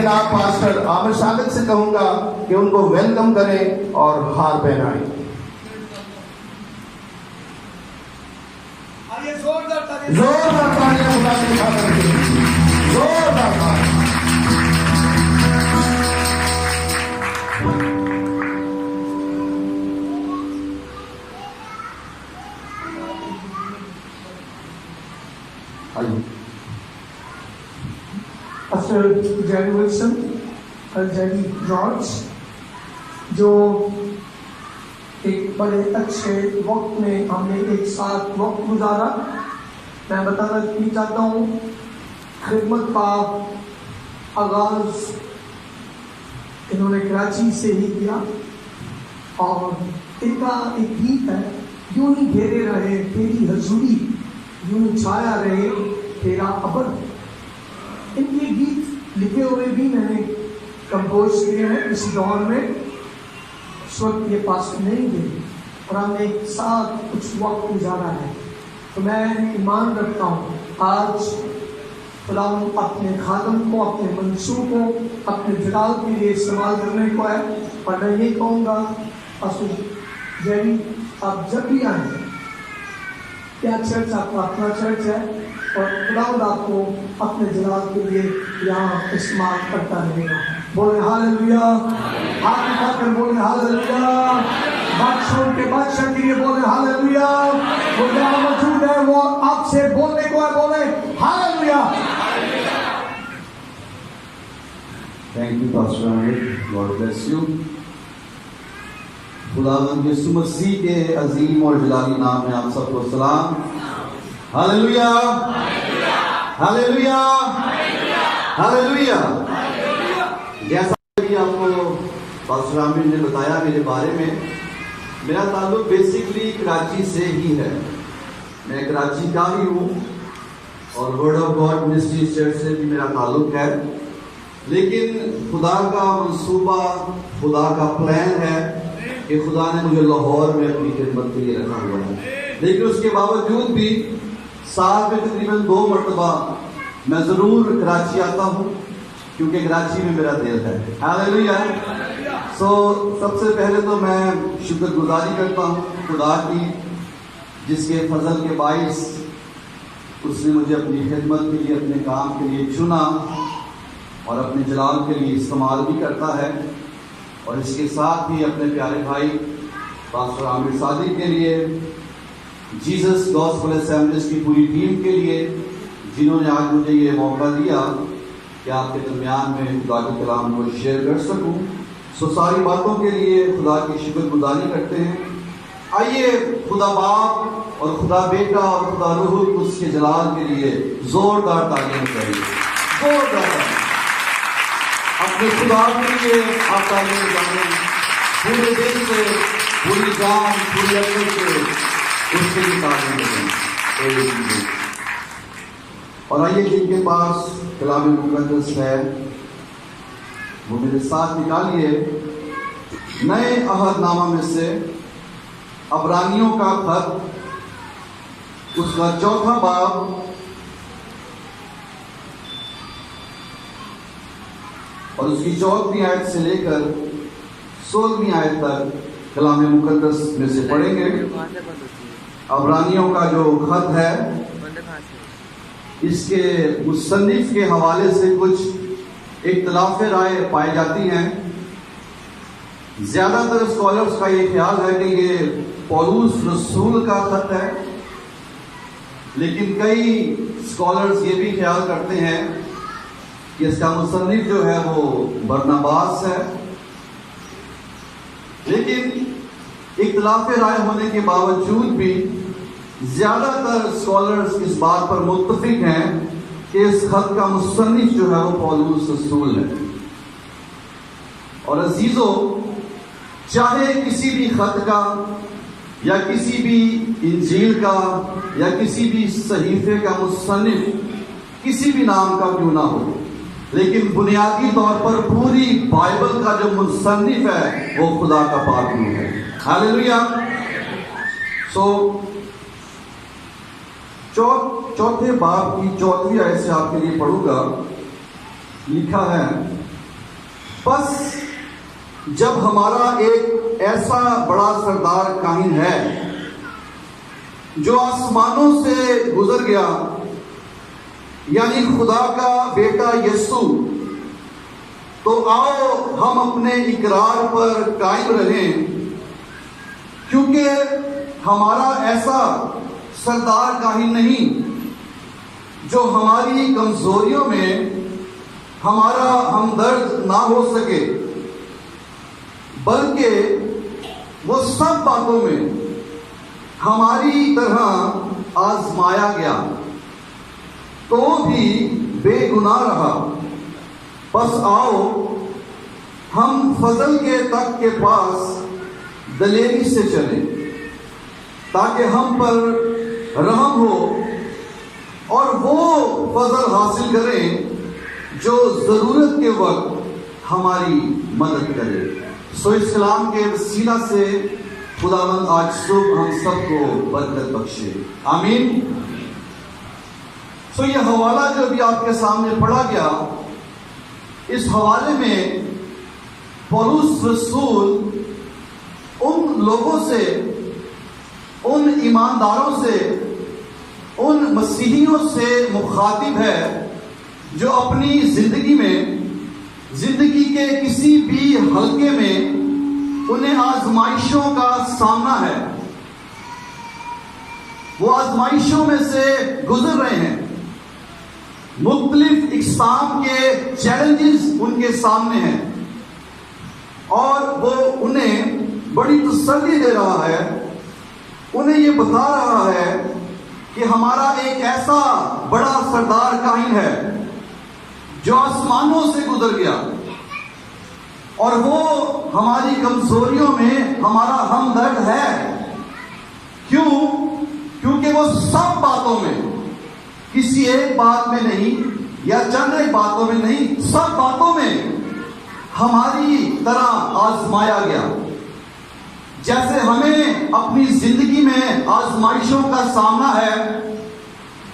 جناب پاسٹر عامر ثابت سے کہوں گا کہ ان کو ویلکم کریں اور ہار پہنائیں. زوردار تالیاں خدا کی خاطر کے لیے. زوردار تالیاں. Pastor Jerry Wilson اور Jerry George جو ایک بڑے اچھے وقت میں ہم نے ایک ساتھ وقت گزارا. میں بتانا چاہتا ہوں خدمت کا آغاز انہوں نے کراچی سے ہی کیا اور ان کا ایک گیت ہے یوں ہی گھیرے رہے تیری حضوری یوں چھایا رہے تیرا ابر. ان کے گیت لکھے ہوئے بھی میں نے کمپوز کیے ہیں اس دور میں. اس وقت یہ پاس نہیں تھے اور ہم نے ایک ساتھ کچھ وقت گزارا ہے. تو میں ایمان رکھتا ہوں آج خدا اپنے خادم کو اپنے منصوب کو اپنے جلال کے لیے استعمال کرنے کو ہے. اور میں یہ کہوں گا پاسٹر جیری آپ جب بھی آئیں کیا چرچ آپ کا اپنا چرچ ہے اور خدا آپ کو اپنے جلال کے لیے یہاں استعمال کرتا رہے گا. بولے ہاللویا. ہاتھ اٹھا کر بولے ہاللویا. بادشاہ کے بادشاہ کے لیے بولے ہاللویا. وہ جہاں موجود ہے وہ آپ سے بولنے کو ہے. بولے hallelujah. Thank you, Pastor Amir. God bless you. خداوند یسوع مسیح کے عظیم اور جلالی نام میں آپ سب کو سلام. ہاللویا. ہاللویا. ہاللویا. جیسا کہ آپ کو پاسٹر عامر نے بتایا میرے بارے میں، میرا تعلق بیسکلی کراچی سے ہی ہے. میں کراچی کا ہی ہوں اور word of God ministry church سے بھی میرا تعلق ہے. لیکن خدا کا منصوبہ، خدا کا پلان ہے کہ خدا نے مجھے لاہور میں اپنی خدمت کے لیے رکھا ہوا ہے. لیکن اس کے باوجود بھی سال میں تقریباً 2 مرتبہ میں ضرور کراچی آتا ہوں کیونکہ کراچی میں میرا دل ہے. ہاللویا. سب سے پہلے تو میں شکر گزاری کرتا ہوں خدا کی، جس کے فضل کے باعث اس نے مجھے اپنی خدمت کے لیے، اپنے کام کے لیے چنا اور اپنے جلال کے لیے استعمال بھی کرتا ہے. اور اس کے ساتھ ہی اپنے پیارے بھائی پاسٹر عامر صادق کے لیے، جیزس گاسپل اسمبلیز کی پوری ٹیم کے لیے جنہوں نے آج مجھے یہ موقع دیا کہ آپ کے درمیان میں خدا کے کلام کو شیئر کر سکوں. ساری باتوں کے لیے خدا کی شکر گزاری کرتے ہیں. آئیے خدا باپ اور خدا بیٹا اور خدا روح القدس کے جلال کے لیے زوردار تالیاں کریں. زوردار تالیاں. اپنے خدا کے لیے آپ تعلیم جانیں پورے دل سے، پوری جان، پوری عقل سے اس کے لیے تعلیم کریں. اور آئیے جن کے پاس کلام مقدس ہے وہ میرے ساتھ نکالیے نئے عہد نامہ میں سے عبرانیوں کا خط، اس کا 4واں باب اور اس کی 14ویں آیت سے لے کر 16ویں آیت تک کلام مقدس میں سے پڑھیں گے. عبرانیوں کا جو خط ہے اس کے مصنف کے حوالے سے کچھ اختلاف رائے پائی جاتی ہیں. زیادہ تر اسکالرز کا یہ خیال ہے کہ یہ پولس رسول کا خط ہے، لیکن کئی اسکالرز یہ بھی خیال کرتے ہیں کہ اس کا مصنف جو ہے وہ برناباس ہے. لیکن اختلاف رائے ہونے کے باوجود بھی زیادہ تر اسکالرز اس بات پر متفق ہیں کہ اس خط کا مصنف جو ہے وہ پولس رسول ہے. اور عزیزو، چاہے کسی بھی خط کا یا کسی بھی انجیل کا یا کسی بھی صحیفے کا مصنف کسی بھی نام کا کیوں نہ ہو، لیکن بنیادی طور پر پوری بائبل کا جو مصنف ہے وہ خدا کا پاک روح ہے. ہاللویا. چوتھے باب کی 4ویں آیت سے آپ کے لیے پڑھوں گا. لکھا ہے، بس جب ہمارا ایک ایسا بڑا سردار کاہن ہے جو آسمانوں سے گزر گیا، یعنی خدا کا بیٹا یسوع، تو آؤ ہم اپنے اقرار پر قائم رہیں، کیونکہ ہمارا ایسا سردار کاہن نہیں جو ہماری کمزوریوں میں ہمارا ہمدرد نہ ہو سکے، بلکہ وہ سب باتوں میں ہماری طرح آزمایا گیا تو بھی بے گناہ رہا۔ بس آؤ ہم فضل کے تخت کے پاس دلیری سے چلیں تاکہ ہم پر رحم ہو اور وہ فضل حاصل کریں جو ضرورت کے وقت ہماری مدد کرے۔ سو اس کلام کے وسیلہ سے خداوند آج صبح ہم سب کو برکت بخشے، آمین۔ سو یہ حوالہ جو بھی آپ کے سامنے پڑھا گیا، اس حوالے میں پولس رسول ان لوگوں سے، ان ایمانداروں سے، ان مسیحیوں سے مخاطب ہے جو اپنی زندگی میں، زندگی کے کسی بھی حلقے میں انہیں آزمائشوں کا سامنا ہے، وہ آزمائشوں میں سے گزر رہے ہیں، مختلف اقسام کے چیلنجز ان کے سامنے ہیں، اور وہ انہیں بڑی تسلی دے رہا ہے، انہیں یہ بتا رہا ہے کہ ہمارا ایک ایسا بڑا سردار کاہن ہے جو آسمانوں سے گزر گیا، اور وہ ہماری کمزوریوں میں ہمارا ہمدرد ہے۔ کیوں؟ کیونکہ وہ سب باتوں میں، کسی ایک بات میں نہیں یا چند ایک باتوں میں نہیں، سب باتوں میں ہماری طرح آزمایا گیا۔ جیسے ہمیں اپنی زندگی میں آزمائشوں کا سامنا ہے،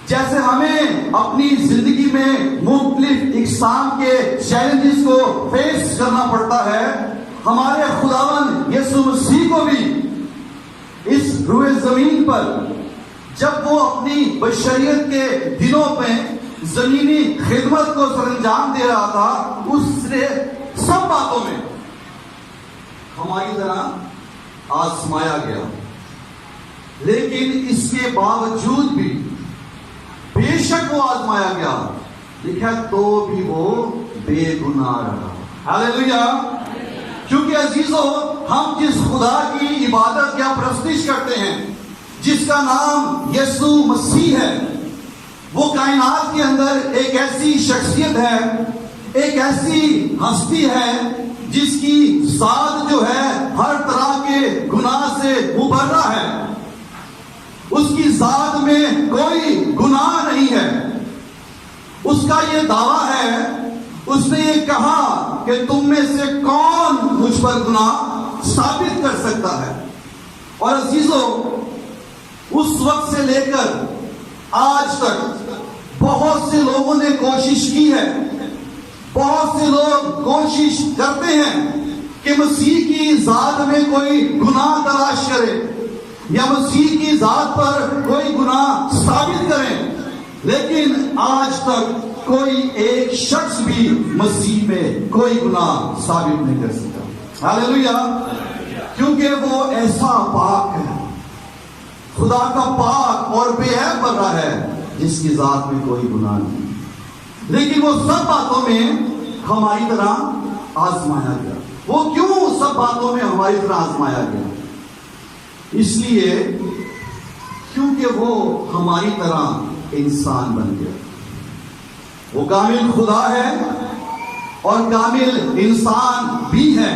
جیسے ہمیں اپنی زندگی میں مختلف اقسام کے چیلنجز کو فیس کرنا پڑتا ہے، ہمارے خداوند یسوع مسیح کو بھی اس روئے زمین پر جب وہ اپنی بشریت کے دنوں میں زمینی خدمت کو سر انجام دے رہا تھا، اس نے سب باتوں میں ہماری طرح آزمایا گیا، لیکن اس کے باوجود بھی بے شک وہ آزمایا گیا، لکھا تو بھی وہ بے گناہ رہا۔ ہاللیلویہ۔ کیونکہ عزیزو، ہم جس خدا کی عبادت یا پرستش کرتے ہیں، جس کا نام یسوع مسیح ہے، وہ کائنات کے اندر ایک ایسی شخصیت ہے، ایک ایسی ہستی ہے جس کی ذات جو ہے ہر طرح کے گناہ سے مبرہ ہے، اس کی ذات میں کوئی گناہ نہیں ہے۔ اس کا یہ دعویٰ ہے، اس نے یہ کہا کہ تم میں سے کون مجھ پر گناہ ثابت کر سکتا ہے۔ اور عزیزو، اس وقت سے لے کر آج تک بہت سے لوگوں نے کوشش کی ہے، بہت سے لوگ کوشش کرتے ہیں کہ مسیح کی ذات میں کوئی گناہ تلاش کرے یا مسیح کی ذات پر کوئی گناہ ثابت کریں، لیکن آج تک کوئی ایک شخص بھی مسیح میں کوئی گناہ ثابت نہیں کر سکتا۔ ہاللیلویہ۔ کیونکہ وہ ایسا پاک ہے، خدا کا پاک اور بے عیب بندہ ہے جس کی ذات میں کوئی گناہ نہیں، لیکن وہ سب باتوں میں ہماری طرح آزمایا گیا۔ وہ کیوں سب باتوں میں ہماری طرح آزمایا گیا؟ اس لیے کیونکہ وہ ہماری طرح انسان بن گیا۔ وہ کامل خدا ہے اور کامل انسان بھی ہے،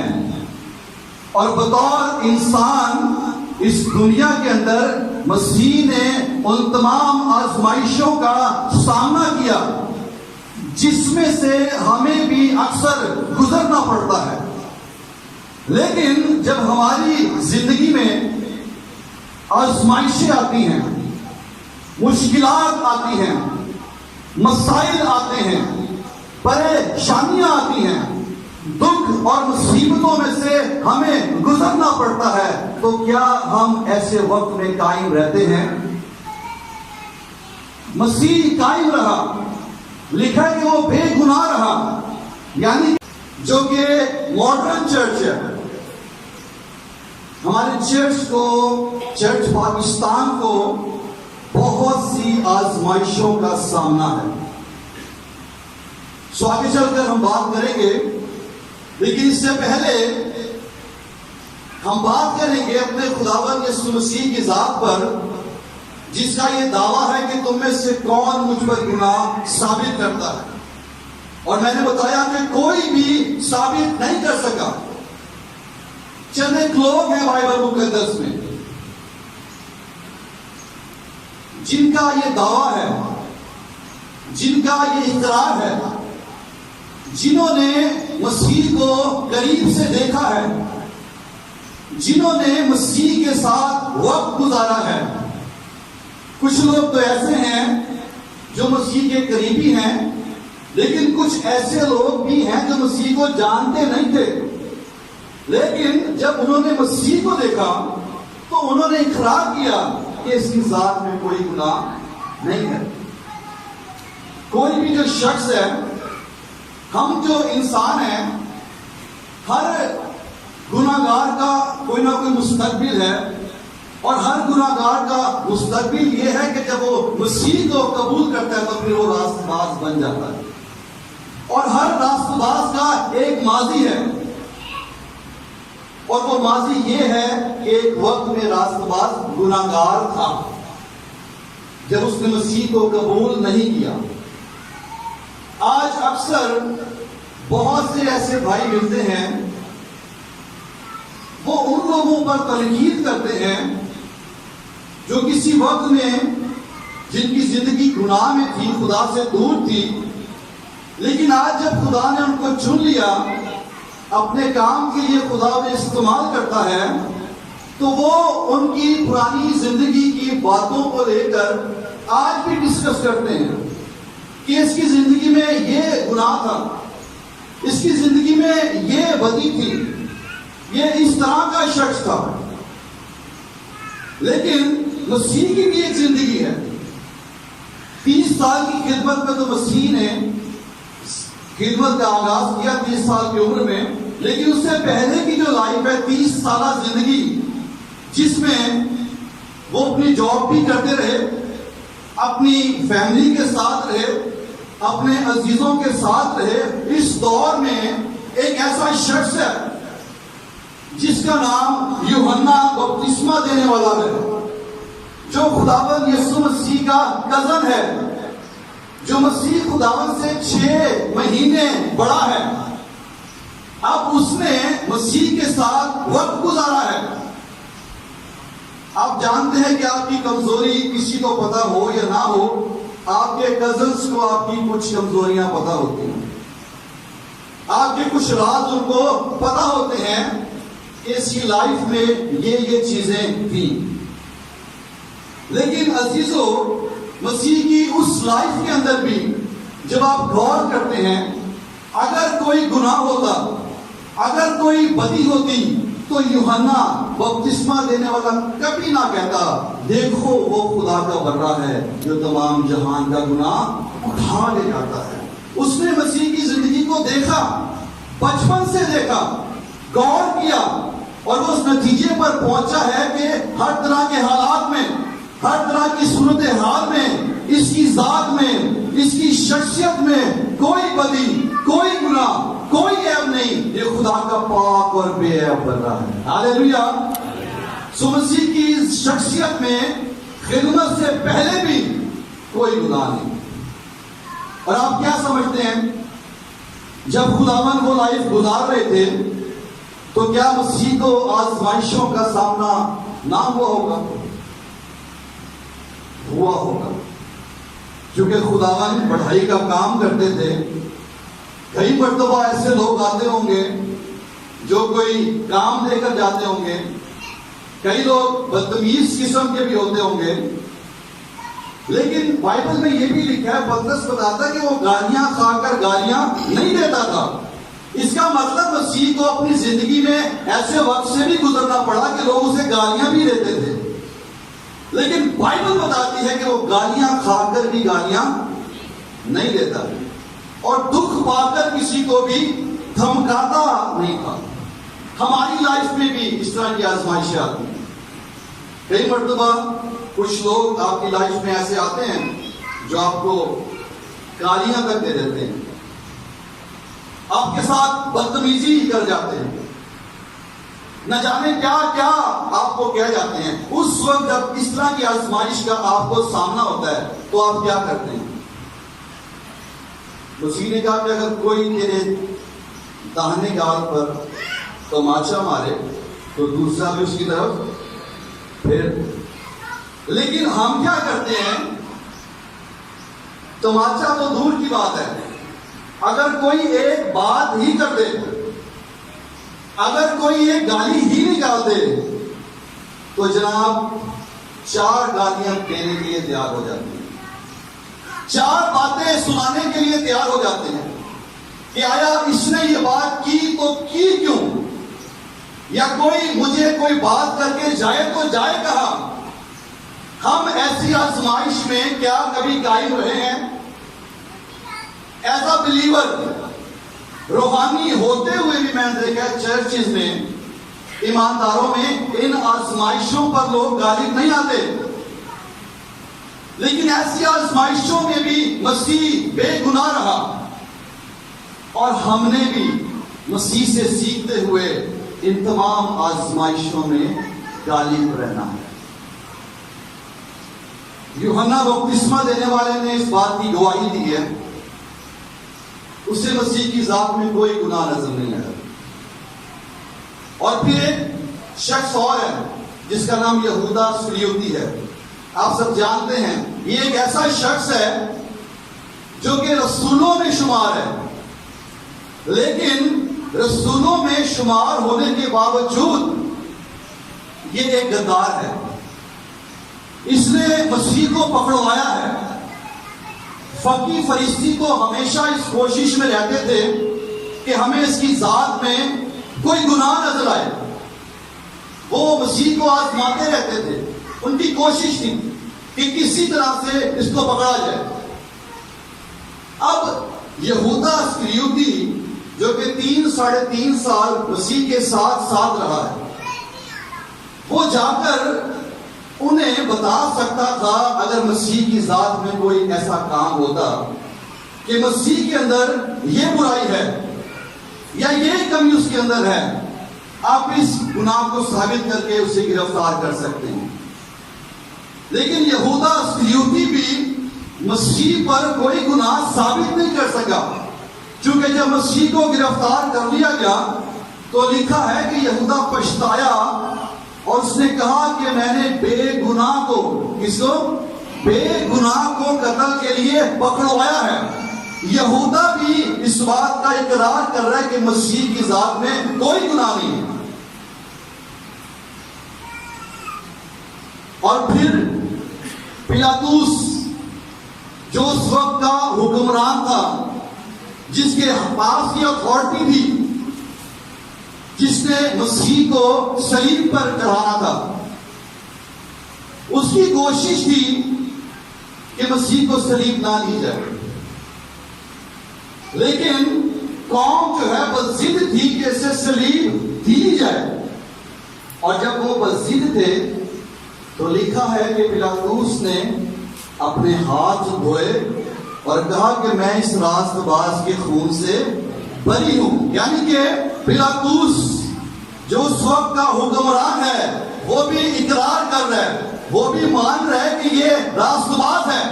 اور بطور انسان اس دنیا کے اندر مسیح نے ان تمام آزمائشوں کا سامنا کیا جس میں سے ہمیں بھی اکثر گزرنا پڑتا ہے۔ لیکن جب ہماری زندگی میں آزمائشیں آتی ہیں، مشکلات آتی ہیں، مسائل آتے ہیں، پریشانیاں آتی ہیں، دکھ اور مصیبتوں میں سے ہمیں گزرنا پڑتا ہے، تو کیا ہم ایسے وقت میں قائم رہتے ہیں؟ مسیح قائم رہا، لکھا ہے کہ وہ بے گناہ رہا، یعنی جو کہ ماڈرن چرچ ہے، ہمارے چرچ پاکستان کو بہت سی آزمائشوں کا سامنا ہے. سو آگے چل کر ہم بات کریں گے، لیکن اس سے پہلے ہم بات کریں گے اپنے خداوند یسوع مسیح کی ذات پر، جس کا یہ دعویٰ ہے کہ تم میں سے کون مجھ پر گناہ ثابت کرتا ہے. اور میں نے بتایا کہ کوئی بھی ثابت نہیں کر سکا. چند ایک لوگ ہیں بائبل مقدس میں جن کا یہ دعویٰ ہے، جن کا یہ اقرار ہے، جنہوں نے مسیح کو قریب سے دیکھا ہے، جنہوں نے مسیح کے ساتھ وقت گزارا ہے. کچھ لوگ تو ایسے ہیں جو مسیح کے قریبی ہیں، لیکن کچھ ایسے لوگ بھی ہیں جو مسیح کو جانتے نہیں تھے، لیکن جب انہوں نے مسیح کو دیکھا تو انہوں نے اقرار کیا کہ اس کی ذات میں کوئی گناہ نہیں ہے. کوئی بھی جو شخص ہے، ہم جو انسان ہیں، ہر گناہگار کا کوئی نہ کوئی مستقبل ہے، اور ہر گناہگار کا مستقبل یہ ہے کہ جب وہ مسیح کو قبول کرتا ہے تو پھر وہ راست باز بن جاتا ہے. اور ہر راست باز کا ایک ماضی ہے، اور وہ ماضی یہ ہے کہ ایک وقت میں راست باز گناہگار تھا جب اس نے مسیح کو قبول نہیں کیا. آج اکثر بہت سے ایسے بھائی ملتے ہیں، وہ ان لوگوں پر تنقید کرتے ہیں جو کسی وقت میں جن کی زندگی گناہ میں تھی، خدا سے دور تھی، لیکن آج جب خدا نے ان کو چن لیا، اپنے کام کے لیے خدا انہیں استعمال کرتا ہے، تو وہ ان کی پرانی زندگی کی باتوں کو لے کر آج بھی ڈسکس کرتے ہیں کہ اس کی زندگی میں یہ گناہ تھا، اس کی زندگی میں یہ بدی تھی، یہ اس طرح کا شخص تھا. لیکن مسیح کی بھی ایک زندگی ہے. 30 سال کی خدمت میں تو مسیح نے خدمت کا آغاز کیا 30 سال کی عمر میں، لیکن اس سے پہلے کی جو لائف ہے، 30 سالہ زندگی، جس میں وہ اپنی جاب بھی کرتے رہے، اپنی فیملی کے ساتھ رہے، اپنے عزیزوں کے ساتھ رہے. اس دور میں ایک ایسا شخص ہے جس کا نام یوحنا بپتسمہ دینے والا ہے، جو خداوند یسوع مسیح کا کزن ہے، جو مسیح خداوند سے 6 مہینے بڑا ہے. اب اس نے مسیح کے ساتھ وقت گزارا ہے. آپ جانتے ہیں کہ آپ کی کمزوری کسی کو پتا ہو یا نہ ہو، آپ کے کزنز کو آپ کی کچھ کمزوریاں پتا ہوتی ہیں، آپ کے کچھ راز ان کو پتا ہوتے ہیں کہ اس کی لائف میں یہ چیزیں تھیں. لیکن عزیزو، مسیح کی اس لائف کے اندر بھی جب آپ غور کرتے ہیں، اگر کوئی گناہ ہوتا، اگر کوئی بدی ہوتی، تو یوحنا بپتسمہ دینے والا کبھی نہ کہتا دیکھو وہ خدا کا برا ہے جو تمام جہان کا گناہ اٹھا لے جاتا ہے. اس نے مسیح کی زندگی کو دیکھا، بچپن سے دیکھا، غور کیا، اور وہ اس نتیجے پر پہنچا ہے کہ ہر طرح کے حالات میں، ہر طرح کی صورتحال میں، اس کی ذات میں، اس کی شخصیت میں کوئی بدی، کوئی گناہ، کوئی عیب نہیں. یہ خدا کا پاک اور بے عیب بندہ ہے. ہاللیلویا. سو مسیح کی شخصیت میں خدمت سے پہلے بھی کوئی گناہ نہیں. اور آپ کیا سمجھتے ہیں، جب خداوند وہ لائف گزار رہے تھے تو کیا مسیح کو آزمائشوں کا سامنا نہ ہوا ہوگا؟ ہوا ہوگا، کیونکہ خداوند پڑھائی کا کام کرتے تھے. کئی مرتبہ ایسے لوگ آتے ہوں گے جو کوئی کام دے کر جاتے ہوں گے، کئی لوگ بدتمیز قسم کے بھی ہوتے ہوں گے، لیکن بائبل میں یہ بھی لکھا ہے، پترس بتاتا کہ وہ گالیاں کھا کر گالیاں نہیں دیتا تھا، اس کا مطلب مسیح کو اپنی زندگی میں ایسے وقت سے بھی گزرنا پڑا کہ لوگ اسے گالیاں بھی دیتے تھے، لیکن بائبل بتاتی ہے کہ وہ گالیاں کھا کر بھی گالیاں نہیں دیتا اور دکھ پا کر کسی کو بھی دھمکاتا نہیں تھا۔ ہماری لائف میں بھی اس طرح کی آزمائشیں آتی ہیں۔ کئی مرتبہ کچھ لوگ آپ کی لائف میں ایسے آتے ہیں جو آپ کو گالیاں تک دے دیتے ہیں، آپ کے ساتھ بدتمیزی کر جاتے ہیں، نہ جانے کیا کیا آپ کو کہہ جاتے ہیں۔ اس وقت جب اس طرح کی آزمائش کا آپ کو سامنا ہوتا ہے تو آپ کیا کرتے ہیں؟ مسیح نے کہا کہ اگر کوئی تیرے داہنے گال پر تماچا مارے تو دوسرا بھی اس کی طرف پھر۔ لیکن ہم کیا کرتے ہیں؟ تماچا تو دور کی بات ہے، اگر کوئی ایک بات ہی کر دے، اگر کوئی ایک گالی ہی نکال دے تو جناب 4 گالیاں دینے کے لیے تیار ہو جاتے ہیں، 4 باتیں سنانے کے لیے تیار ہو جاتے ہیں کہ آیا اس نے یہ بات کی تو کی کیوں، یا کوئی مجھے کوئی بات کر کے جائے تو جائے کہاں۔ ہم ایسی آزمائش میں کیا کبھی قائم رہے ہیں؟ ایز اے بلیور، روحانی ہوتے ہوئے بھی میں نے دیکھا چرچز میں، ایمانداروں میں ان آزمائشوں پر لوگ غالب نہیں آتے، لیکن ایسی آزمائشوں میں بھی مسیح بے گناہ رہا اور ہم نے بھی مسیح سے سیکھتے ہوئے ان تمام آزمائشوں میں غالب رہنا ہے۔ یوحنا بپتسمہ دینے والے نے اس بات کی گواہی دی ہے، اسے مسیح کی ذات میں کوئی گناہ نظر نہیں آیا۔ اور پھر ایک شخص اور ہے جس کا نام یہودا اسکریوتی ہے، آپ سب جانتے ہیں یہ ایک ایسا شخص ہے جو کہ رسولوں میں شمار ہے، لیکن رسولوں میں شمار ہونے کے باوجود یہ ایک غدار ہے۔ اس نے مسیح کو پکڑوایا ہے۔ فقی فرشتی کو ہمیشہ اس کوشش میں رہتے تھے کہ ہمیں اس کی ذات میں کوئی گناہ نظر آئے، وہ مسیح کو آزماتے رہتے تھے، ان کی کوشش تھی کہ کسی طرح سے اس کو پکڑا جائے۔ اب یہودا اسکریوتی جو کہ 3-3.5 سال مسیح کے ساتھ رہا ہے، وہ جا کر انہیں بتا سکتا تھا اگر مسیح کی ذات میں کوئی ایسا کام ہوتا کہ مسیح کے اندر یہ برائی ہے یا یہ کمی اس کے اندر ہے، آپ اس گناہ کو ثابت کر کے اسے گرفتار کر سکتے ہیں۔ لیکن یہودا اسکریوتی بھی مسیح پر کوئی گناہ ثابت نہیں کر سکا، چونکہ جب مسیح کو گرفتار کر لیا گیا تو لکھا ہے کہ یہودا پچھتایا اور اس نے کہا کہ میں نے بے گناہ کو، کس کو؟ بے گناہ کو قتل کے لیے پکڑوایا ہے۔ یہودا بھی اس بات کا اقرار کر رہا ہے کہ مسیح کی ذات میں کوئی گناہ نہیں ہے۔ اور پھر پیلاطس جو اس وقت کا حکمران تھا، جس کے پاس یہ اتھارٹی تھی، جس نے مسیح کو صلیب پر چڑھانا تھا، اس کی کوشش تھی کہ مسیح کو صلیب نہ لی جائے، لیکن قوم جو ہے بضد تھی کہ اسے صلیب دی جائے۔ اور جب وہ بضد تھے تو لکھا ہے کہ پیلاطس نے اپنے ہاتھ دھوئے اور کہا کہ میں اس راست باز کے خون سے بری ہوں، یعنی کہ پیلاطس جو اس وقت کا حکمران ہے وہ بھی اقرار کر رہا ہے، وہ بھی مان رہا ہے کہ یہ راست باز ہے،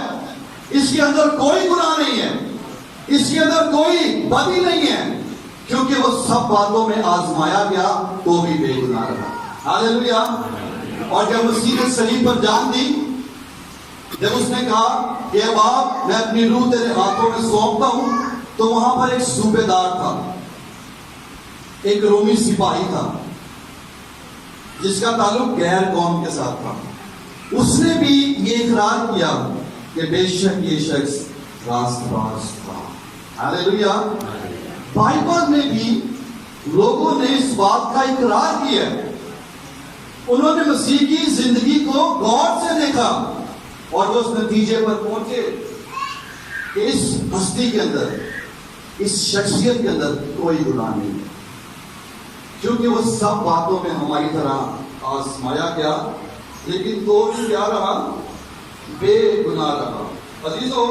اس کے اندر کوئی گناہ نہیں ہے، اس کے اندر کوئی بدی نہیں ہے، کیونکہ وہ سب باتوں میں آزمایا گیا تو بھی بے گناہ رہا۔ ہاللیلویا۔ اور جب مسیح نے صلیب پر جان دی، جب اس نے کہا کہ اب آپ میں اپنی روح تیرے ہاتھوں میں سونپتا ہوں، تو وہاں پر ایک صوبے دار تھا، ایک رومی سپاہی تھا جس کا تعلق غیر قوم کے ساتھ تھا۔ اس نے بھی یہ اقرار کیا کہ بے شک یہ شخص راست باز تھا۔ ہاللیلویا۔ بائبل میں بھی لوگوں نے اس بات کا اقرار کیا ہے. انہوں نے مسیح کی زندگی کو غور سے دیکھا اور وہ اس نتیجے پر پہنچے کہ اس ہستی کے اندر، اس شخصیت کے اندر کوئی گناہ نہیں ہے، کیونکہ وہ سب باتوں میں ہماری طرح آزمایا گیا لیکن تو بھی کیا رہا؟ بے گناہ رہا. عزیزو،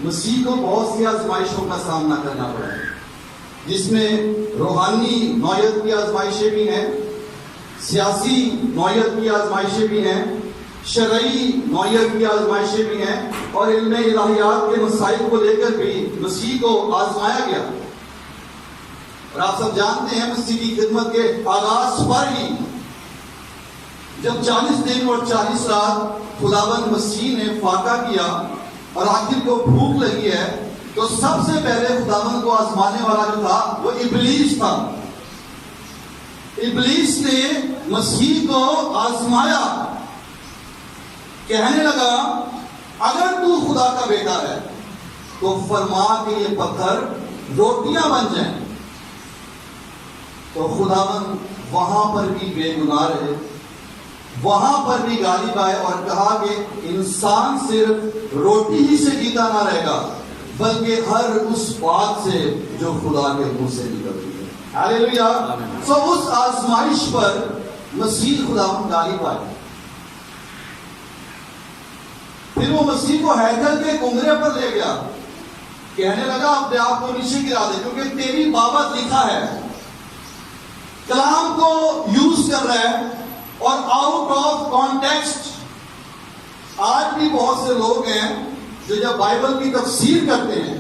مسیح کو بہت سی آزمائشوں کا سامنا کرنا پڑا ہے، جس میں روحانی نوعیت کی آزمائشیں بھی ہیں، سیاسی نوعیت کی آزمائشیں بھی ہیں، شرعی نوعیت کی آزمائشیں بھی ہیں، اور علم الہیات کے مسائل کو لے کر بھی مسیح کو آزمایا گیا. اور آپ سب جانتے ہیں مسیح کی خدمت کے آغاز پر ہی جب 40 دن اور 40 رات خداوند مسیح نے فاقہ کیا اور آخر کو بھوک لگی ہے، تو سب سے پہلے خداوند کو آزمانے والا جو تھا وہ ابلیس تھا. ابلیس نے مسیح کو آزمایا، کہنے لگا اگر تو خدا کا بیٹا ہے تو فرما کہ یہ پتھر روٹیاں بن جائیں. تو خداوند وہاں پر بھی بے گناہ رہے، وہاں پر بھی غالب آئے اور کہا کہ انسان صرف روٹی ہی سے جیتا نہ رہے گا بلکہ ہر اس بات سے جو خدا کے منہ سے نکلتی ہے. ہاللیلویا. سو اس آزمائش پر مسیح خداوند غالب آئے. پھر وہ مسیح کو ہیکل کے کنگرے پر لے گیا، کہنے لگا اپنے آپ کو نیچے گرا دے کیونکہ تیری بابت لکھا ہے. کلام کو یوز کر رہا ہے اور آؤٹ آف کانٹیکسٹ. آج بھی بہت سے لوگ ہیں جو جب بائبل کی تفسیر کرتے ہیں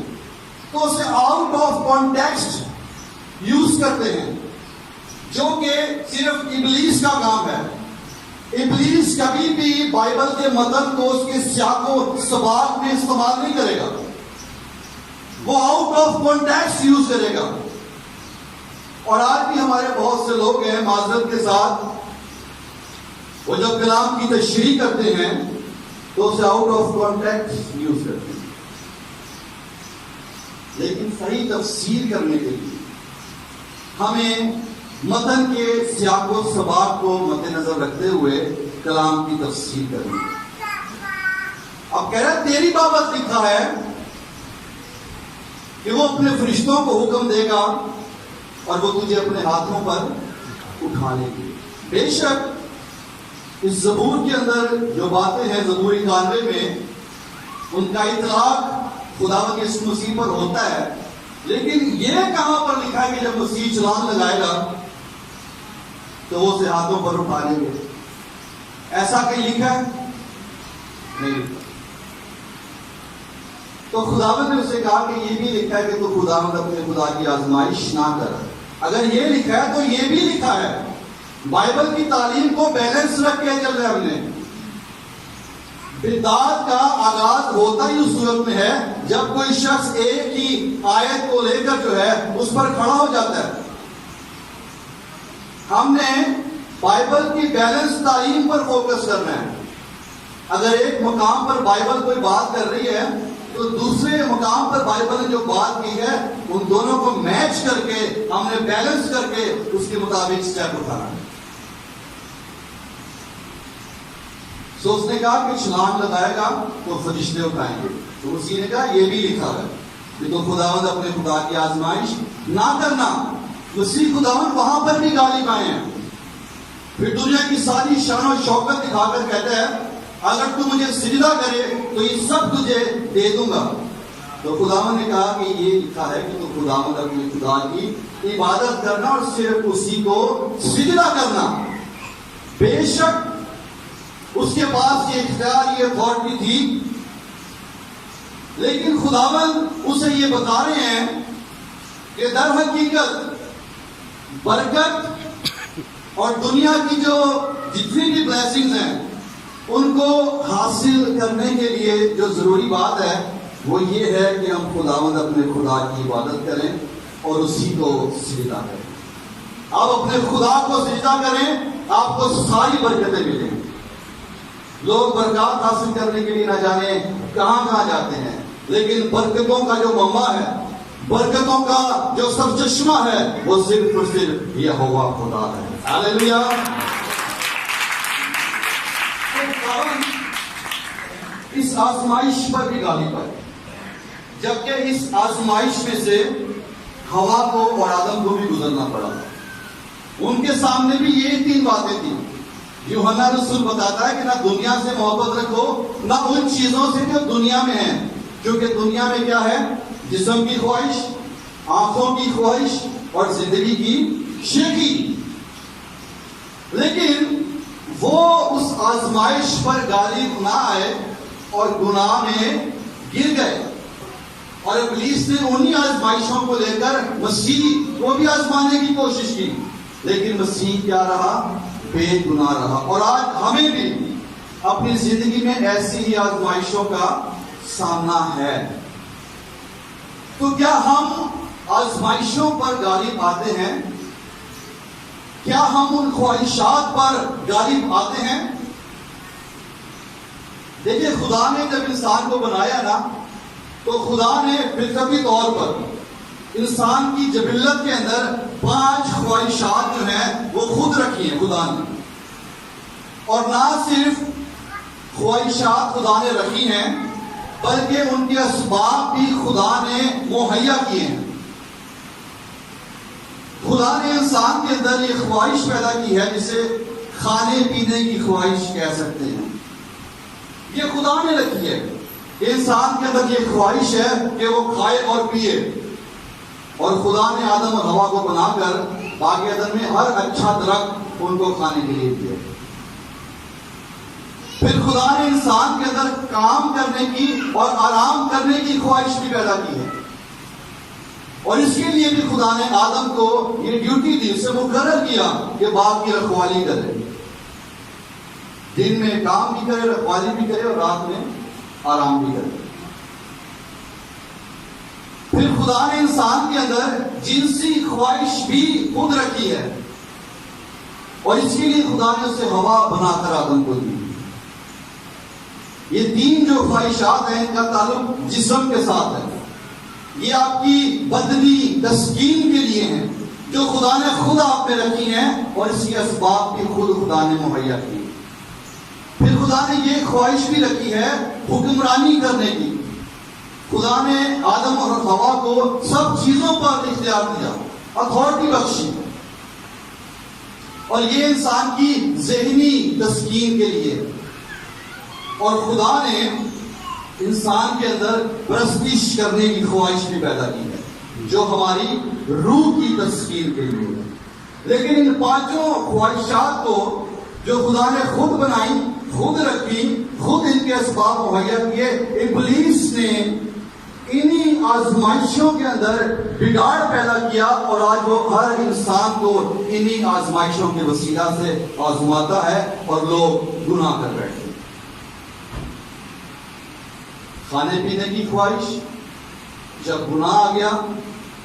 تو اسے آؤٹ آف کانٹیکسٹ یوز کرتے ہیں، جو کہ صرف ابلیس کا کام ہے. ابلیس کبھی بھی بائبل کے متن کو اس کے سیاق و سباق میں استعمال نہیں کرے گا، وہ آؤٹ آف کانٹیکسٹ یوز کرے گا. اور آج بھی ہمارے بہت سے لوگ ہیں معذرت کے ساتھ، وہ جب کلام کی تشریح کرتے ہیں تو اسے آؤٹ آف کانٹیکسٹ یوز کرتے ہیں. لیکن صحیح تفسیر کرنے کے لیے ہمیں متن کے سیاق و سباق کو مد نظر رکھتے ہوئے کلام کی تفسیر کرنی ہے. اب کہہ رہا تیری بابت لکھا ہے کہ وہ اپنے فرشتوں کو حکم دے گا اور وہ تجھے اپنے ہاتھوں پر اٹھانے کی. بے شک اس زبور کے اندر جو باتیں ہیں زبور 91 میں ان کا اطلاق خداوند یسوع مسیح پر ہوتا ہے، لیکن یہ کہاں پر لکھا ہے کہ جب مسیح چلان لگائے گا تو وہ اسے ہاتھوں پر اٹھا لیں گے؟ ایسا کہیں لکھا ہے؟ نہیں لکھا. تو خداوند نے اسے کہا کہ یہ بھی لکھا ہے کہ تو خداوند اپنے خدا کی آزمائش نہ کر. اگر یہ لکھا ہے تو یہ بھی لکھا ہے. بائبل کی تعلیم کو بیلنس رکھ کے چل رہے ہم نے. بدعت کا آغاز ہوتا ہی اس صورت میں ہے جب کوئی شخص ایک ہی آیت کو لے کر جو ہے اس پر کھڑا ہو جاتا ہے. ہم نے بائبل کی بیلنس تعلیم پر فوکس کرنا ہے. اگر ایک مقام پر بائبل کوئی بات کر رہی ہے تو دوسرے مقام پر بائبل نے جو بات کی ہے ان دونوں کو میچ کر کے ہم نے بیلنس کر کے اس کے مطابق سٹیپ اٹھانا ہے. تو اس نے کہا کہ چھلانگ لگائے گا تو فرشتے اٹھائیں گے. تو اسی نے کہا یہ بھی لکھا ہے کہ تو خداوند اپنے خدا کی آزمائش نہ کرنا. مسیح خداوند وہاں پر بھی غالب آئے ہیں. پھر دنیا کی ساری شان و شوکت دکھا کر کہتا ہے اگر تو مجھے سجدہ کرے تو یہ سب تجھے دے دوں گا. تو خداوند نے کہا کہ یہ لکھا ہے کہ تو خداوند اپنے خدا کی عبادت کرنا اور صرف اسی کو سجدہ کرنا. بے شک اس کے پاس یہ اختیار، یہ اتھارٹی تھی، لیکن خداوند اسے یہ بتا رہے ہیں کہ در حقیقت برکت اور دنیا کی جو جتنی بھی بلیسنگز ہیں ان کو حاصل کرنے کے لیے جو ضروری بات ہے وہ یہ ہے کہ ہم خداوند اپنے خدا کی عبادت کریں اور اسی کو سجدہ کریں. آپ اپنے خدا کو سجدہ کریں، آپ کو ساری برکتیں ملیں. لوگ برکات حاصل کرنے کے لیے نہ جانے کہاں کہاں جاتے ہیں، لیکن برکتوں کا جو منبع ہے برکتوں کا جو سرچشمہ ہے وہ صرف اور صرف یہوہ خدا ہے. ہاللیلویا. اس آزمائش پر بھی غالب آئے، جبکہ اس آزمائش میں سے ہوا کو اور آدم کو بھی گزرنا پڑا. ان کے سامنے بھی یہ 3 باتیں تھیں. یوحنا رسول بتاتا ہے کہ نہ دنیا سے محبت رکھو، نہ ان چیزوں سے جو دنیا میں ہیں، کیونکہ دنیا میں کیا ہے؟ جسم کی خواہش، آنکھوں کی خواہش اور زندگی کی شیخی. لیکن وہ اس آزمائش پر غالب نہ آئے اور گناہ میں گر گئے، اور ابلیس نے انہی آزمائشوں کو لے کر مسیح کو بھی آزمانے کی کوشش کی، لیکن مسیح کیا رہا؟ بے گناہ رہا. اور آج ہمیں بھی اپنی زندگی میں ایسی ہی آزمائشوں کا سامنا ہے. تو کیا ہم آزمائشوں پر غالب آتے ہیں؟ کیا ہم ان خواہشات پر غالب آتے ہیں؟ دیکھیے، خدا نے جب انسان کو بنایا نا، تو خدا نے فطرتی طور پر انسان کی جبلت کے اندر 5 خواہشات جو ہیں وہ خود رکھی ہیں خدا نے. اور نہ صرف خواہشات خدا نے رکھی ہیں، بلکہ ان کے اسباب بھی خدا نے مہیا کیے ہیں. خدا نے انسان کے اندر یہ خواہش پیدا کی ہے جسے کھانے پینے کی خواہش کہہ سکتے ہیں. یہ خدا نے رکھی ہے. انسان کے اندر یہ خواہش ہے کہ وہ کھائے اور پیے، اور خدا نے آدم اور ہوا کو بنا کر باغ عدن میں ہر اچھا درخت ان کو کھانے کے لیے دیا. پھر خدا نے انسان کے اندر کام کرنے کی اور آرام کرنے کی خواہش بھی پیدا کی ہے، اور اس کے لیے بھی خدا نے آدم کو یہ ڈیوٹی دی، اسے مقرر کیا کہ باغ کی رکھوالی کرے. دن میں کام بھی کرے، رکھوالی بھی کرے، اور رات میں آرام بھی کرے. پھر خدا نے انسان کے اندر جنسی خواہش بھی خود رکھی ہے، اور اس کے لیے خدا نے اسے ہوا بنا کر آدم کو دی. یہ 3 جو خواہشات ہیں ان کا تعلق جسم کے ساتھ ہے. یہ آپ کی بدنی تسکین کے لیے ہیں جو خدا نے خود آپ میں رکھی ہیں، اور اس کے اسباب بھی خود خدا نے مہیا کی. پھر خدا نے یہ خواہش بھی رکھی ہے حکمرانی کرنے کی. خدا نے آدم اور ہوا کو سب چیزوں پر اختیار دیا، اتھارٹی بخشی، اور یہ انسان کی ذہنی تسکین کے لیے. اور خدا نے انسان کے اندر پرستش کرنے کی خواہش بھی پیدا کی ہے جو ہماری روح کی تسکین کے لیے ہے. لیکن ان 5 خواہشات کو جو خدا نے خود بنائی، خود رکھی، خود ان کے اسباب مہیا کیے، ابلیس نے انہی آزمائشوں کے اندر بگاڑ پیدا کیا، اور آج وہ ہر انسان کو انہی آزمائشوں کے وسیلہ سے آزماتا ہے، اور لوگ گناہ کر بیٹھتے ہیں. کھانے پینے کی خواہش، جب گناہ آ گیا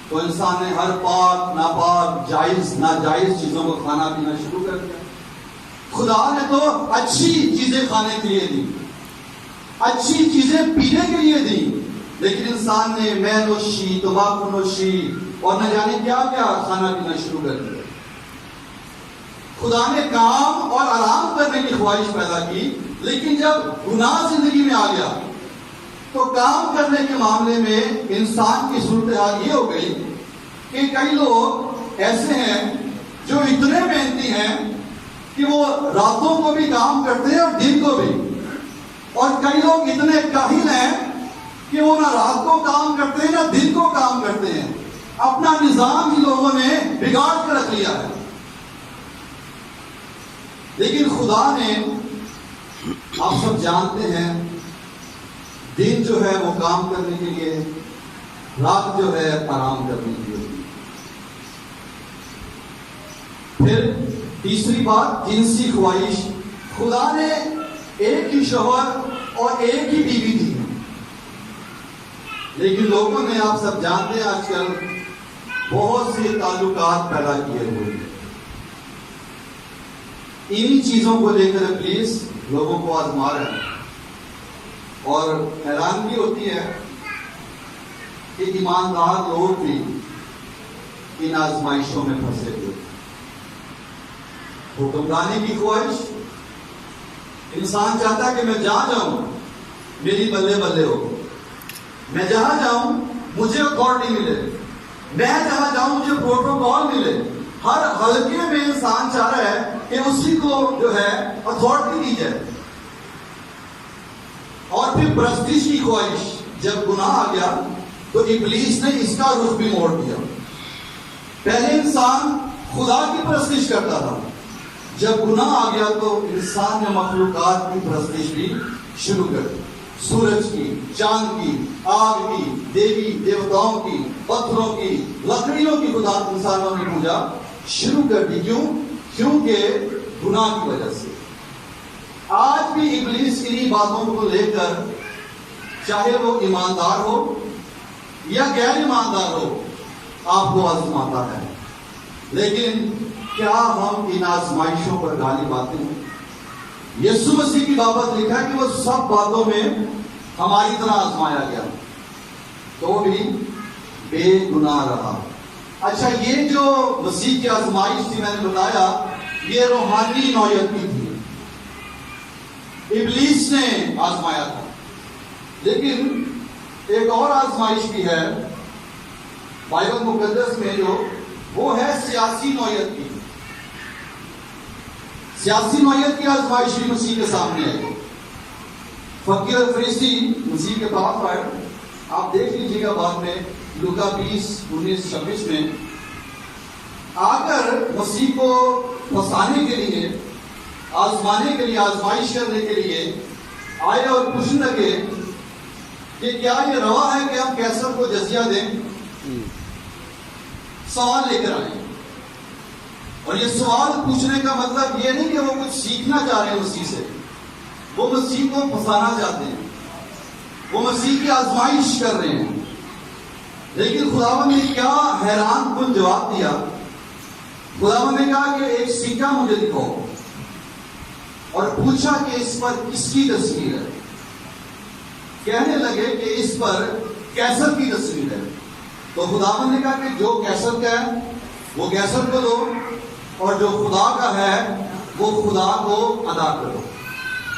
تو انسان نے ہر پاک ناپاک جائز ناجائز چیزوں کو کھانا پینا شروع کر دیا. خدا نے تو اچھی چیزیں کھانے کے لیے دی، اچھی چیزیں پینے کے لیے دی، لیکن انسان نے مے نوشی، تمباکو نوشی اور نہ جانے کیا کیا کھانا پینا شروع کر دیا. خدا نے کام اور آرام کرنے کی خواہش پیدا کی، لیکن جب گناہ زندگی میں آ گیا تو کام کرنے کے معاملے میں انسان کی صورتحال یہ ہو گئی کہ کئی لوگ ایسے ہیں جو اتنے محنتی ہیں کہ وہ راتوں کو بھی کام کرتے ہیں اور دن کو بھی، اور کئی لوگ اتنے کاہل ہیں کہ وہ نہ رات کو کام کرتے ہیں نہ دن کو کام کرتے ہیں. اپنا نظام ہی لوگوں نے بگاڑ کر رکھ لیا ہے. لیکن خدا نے، آپ سب جانتے ہیں، دن جو ہے وہ کام کرنے کے لیے، رات جو ہے آرام کرنے کے لیے. پھر تیسری بات، جنسی خواہش. خدا نے ایک ہی شوہر اور ایک ہی بیوی دی، لیکن لوگوں نے، آپ سب جانتے ہیں، آج کل بہت سے تعلقات پیدا کیے ہوئے. انہی چیزوں کو لے کر ابلیس لوگوں کو آزما رہا ہے. اور حیرانگی ہوتی ہے کہ ایماندار لوگ بھی ان آزمائشوں میں پھنسے ہوئے. حکمرانی کی خواہش، انسان چاہتا ہے کہ میں جہاں جاؤں میری بلے بلے ہو، میں جہاں جاؤں مجھے اتھارٹی ملے، میں جہاں جاؤں مجھے پروٹوکول ملے. ہر حلقے میں انسان چاہ رہا ہے کہ اسی کو جو ہے اتھارٹی دی جائے. اور پھر پرستش کی خواہش، جب گناہ آ گیا تو ابلیس نے اس کا رخ بھی موڑ دیا. پہلے انسان خدا کی پرستش کرتا تھا، جب گناہ آ گیا تو انسان نے مخلوقات کی پرستش بھی شروع کر دی. سورج کی، چاند کی، آگ کی، دیوی دیوتاؤں کی، پتھروں کی، لکڑیوں کی خدا انسانوں نے پوجا شروع کر دی. کیونکہ گناہ کی وجہ سے. آج بھی ابلیس انہی باتوں کو لے کر، چاہے وہ ایماندار ہو یا غیر ایماندار ہو، آپ کو آزماتا ہے. لیکن کیا ہم ان آزمائشوں پر غالب آتے ہیں؟ یسوع مسیح کی بابت لکھا ہے کہ وہ سب باتوں میں ہماری طرح آزمایا گیا تو بھی بے گناہ رہا. اچھا، یہ جو مسیح کی آزمائش تھی میں نے بتایا، یہ روحانی نوعیت کی تھی. ابلیس نے آزمایا تھا. لیکن ایک اور آزمائش بھی ہے بائبل مقدس میں، جو وہ ہے سیاسی نوعیت کی. سیاسی نوعیت کی آزمائش بھی مسیح کے سامنے ہے. فقیر اور فریسی مسیح کے پاس آئے. آپ دیکھ لیجیے گا بعد میں لوکا 20:19-26 میں آ کر مسیح کو پھنسانے کے لیے، آزمانے کے لیے، آزمائش کرنے کے لیے آئے اور پوچھنے لگے کہ کیا یہ روا ہے کہ ہم کیسر کو جزیہ دیں؟ سوال لے کر آئے. اور یہ سوال پوچھنے کا مطلب یہ نہیں کہ وہ کچھ سیکھنا چاہ رہے ہیں مسیح سے، وہ مسیح کو پھنسانا چاہتے ہیں، وہ مسیح کی آزمائش کر رہے ہیں. لیکن خداوند نے کیا حیران کن جواب دیا. خداوند نے کہا کہ ایک سکہ مجھے دکھاؤ، اور پوچھا کہ اس پر کس کی تصویر ہے؟ کہنے لگے کہ اس پر کیسر کی تصویر ہے. تو خداوند نے کہا کہ جو کیسر کا ہے وہ کیسر کو دو، اور جو خدا کا ہے وہ خدا کو ادا کرو.